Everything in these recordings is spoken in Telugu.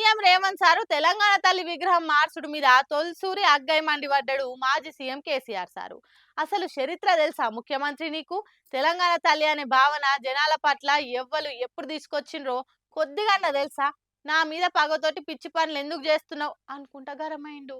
సీఎం రేవంత్ సారు తెలంగాణ తల్లి విగ్రహం మార్చుడు మీద తొలిసూరి అగ్గై మండిపడ్డాడు మాజీ సీఎం కేసీఆర్ సారు. అసలు చరిత్ర తెలుసా ముఖ్యమంత్రి నీకు? తెలంగాణ తల్లి అనే భావన జనాల పట్ల ఎవ్వలు ఎప్పుడు తీసుకొచ్చిండ్రో కొద్దిగా తెలుసా? నా మీద పగతోటి పిచ్చి పనులు ఎందుకు చేస్తున్నావు అనుకుంటా గరమైండు.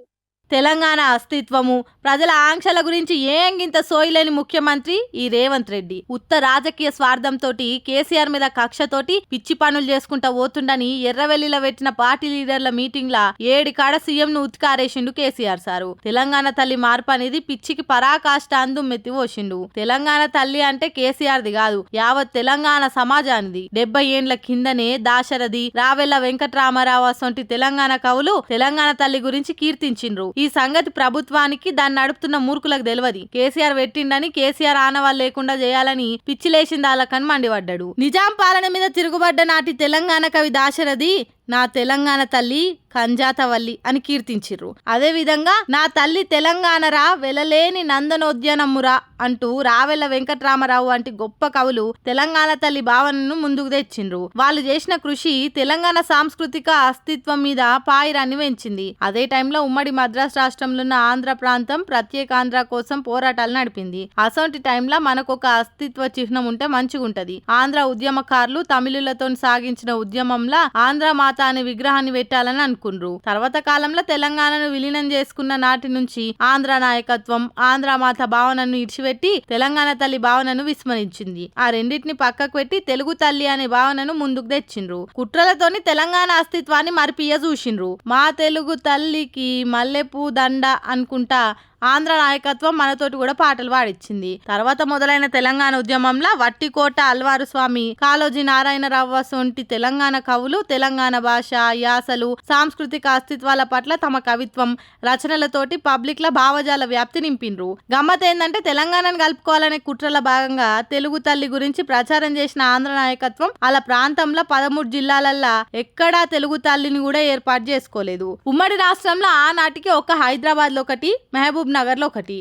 తెలంగాణ అస్తిత్వము ప్రజల ఆంక్షల గురించి ఏంగింత సోయిలేని ముఖ్యమంత్రి ఈ రేవంత్ రెడ్డి. ఉత్త రాజకీయ స్వార్థంతో కేసీఆర్ మీద కక్షతోటి పిచ్చి పనులు చేసుకుంటా పోతుండని ఎర్రవెల్లిలో పెట్టిన పార్టీ లీడర్ల మీటింగ్ లా ఏడికాడ సీఎం ను ఉతికారేసిండు కేసీఆర్ సారు. తెలంగాణ తల్లి మార్పు అనేది పిచ్చికి పరాకాష్ట అందుమెత్తి పోసిండు. తెలంగాణ తల్లి అంటే కేసీఆర్ది కాదు, యావత్ తెలంగాణ సమాజానిది. 70 ఏండ్ల కిందనే దాశరథి, రావెల్ల వెంకటరామారావు అసొంటి తెలంగాణ కవులు తెలంగాణ తల్లి గురించి కీర్తించిండ్రు. ఈ సంగతి ప్రభుత్వానికి దాన్ని నడుపుతున్న మూర్ఖులకు తెలియదు. కేసీఆర్ పెట్టిండని కేసీఆర్ ఆనవాళ్ళు లేకుండా చేయాలని పిచ్చిలేసిందాలకని మండిపడ్డాడు. నిజాం పాలన మీద తిరుగుబడ్డ నాటి తెలంగాణ కవి దాశరథి నా తెలంగాణ తల్లి కంజాతవల్లి అని కీర్తించిర్రు. అదే విధంగా నా తల్లి తెలంగాణరా వెలలేని నందనోద్యానమురా అంటూ రావెల్ల వెంకటరామారావు వంటి గొప్ప కవులు తెలంగాణ తల్లి భావనను ముందుకు తెచ్చిండ్రు. వాళ్ళు చేసిన కృషి తెలంగాణ సాంస్కృతిక అస్తిత్వం మీద పాయిరాన్ని పెంచింది. అదే టైంలో ఉమ్మడి మద్రాసు రాష్ట్రంలో ఉన్న ఆంధ్ర ప్రాంతం ప్రత్యేక ఆంధ్ర కోసం పోరాటాలు నడిపింది. అసొంటి టైంలో మనకు ఒక అస్తిత్వ చిహ్నం ఉంటే మంచిగుంటది. ఆంధ్ర ఉద్యమకారులు తమిళులతో సాగించిన ఉద్యమంలో ఆంధ్ర మాత అనే విగ్రహాన్ని పెట్టాలని అనుకుండ్రు. తర్వాత కాలంలో తెలంగాణను విలీనం చేసుకున్న నాటి నుంచి ఆంధ్ర నాయకత్వం ఆంధ్ర మాత భావనను ఇడిచిపెట్టి తెలంగాణ తల్లి భావనను విస్మరించింది. ఆ రెండింటిని పక్కకు పెట్టి తెలుగు తల్లి అనే భావనను ముందుకు తెచ్చిండ్రు. కుట్రలతోని తెలంగాణ అస్తిత్వాన్ని మరిపియ్య చూసిండ్రు. మా తెలుగు తల్లికి మల్లెపూ దండ అనుకుంటా ఆంధ్ర నాయకత్వం మనతోటి కూడా పాటలు పాడించింది. తర్వాత మొదలైన తెలంగాణ ఉద్యమంలో వట్టికోట అల్వారు స్వామి, కాళోజీ నారాయణరావు వంటి తెలంగాణ కవులు తెలంగాణ భాష, యాసలు, సాంస్కృతిక అస్తిత్వాల పట్ల తమ కవిత్వం రచనలతోటి పబ్లిక్ ల భావజాల వ్యాప్తి నింపిండ్రు. గమ్మత్ ఏందంటే తెలంగాణను కలుపుకోవాలనే కుట్రల భాగంగా తెలుగు తల్లి గురించి ప్రచారం చేసిన ఆంధ్ర నాయకత్వం అలా ప్రాంతంలో 13 జిల్లాలల్లా ఎక్కడా తెలుగు తల్లిని కూడా ఏర్పాటు చేసుకోలేదు. ఉమ్మడి రాష్ట్రంలో ఆనాటికి ఒక హైదరాబాద్ లో ఒకటి, మహబూబ్ నగర్ లో ఒకటి,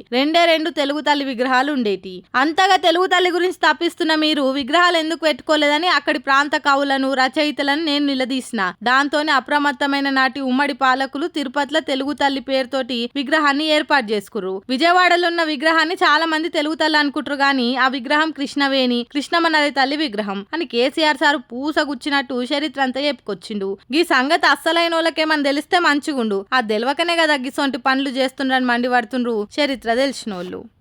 రెండు తెలుగు తల్లి విగ్రహాలు ఉండేటి. అంతగా తెలుగు తల్లి గురించి తప్పిస్తున్న మీరు విగ్రహాలు ఎందుకు పెట్టుకోలేదని అక్కడి ప్రాంత కవులను రచయితలను నేను నిలదీసిన. దాంతోనే అప్రమత్తమైన నాటి ఉమ్మడి పాలకులు తిరుపతిలో తెలుగు తల్లి పేరుతోటి విగ్రహాన్ని ఏర్పాటు చేసుకుర్రు. విజయవాడలో ఉన్న విగ్రహాన్ని చాలా మంది తెలుగు తల్లి అనుకుంటారు గాని ఆ విగ్రహం కృష్ణవేణి, కృష్ణమ్మ నది తల్లి విగ్రహం అని కేసీఆర్ సారు పూసగుచ్చినట్టు చరిత్ర అంతా చెప్పుకొచ్చిండు. ఈ సంగతి అస్సలైన వాళ్ళకేమని తెలిస్తే మంచిగుండు. ఆ తెలవకనే కదా గిసొంటి పనులు చేస్తుండ్రని మండిపడుతుండ్రు చరిత్ర తెలిసినోళ్ళు.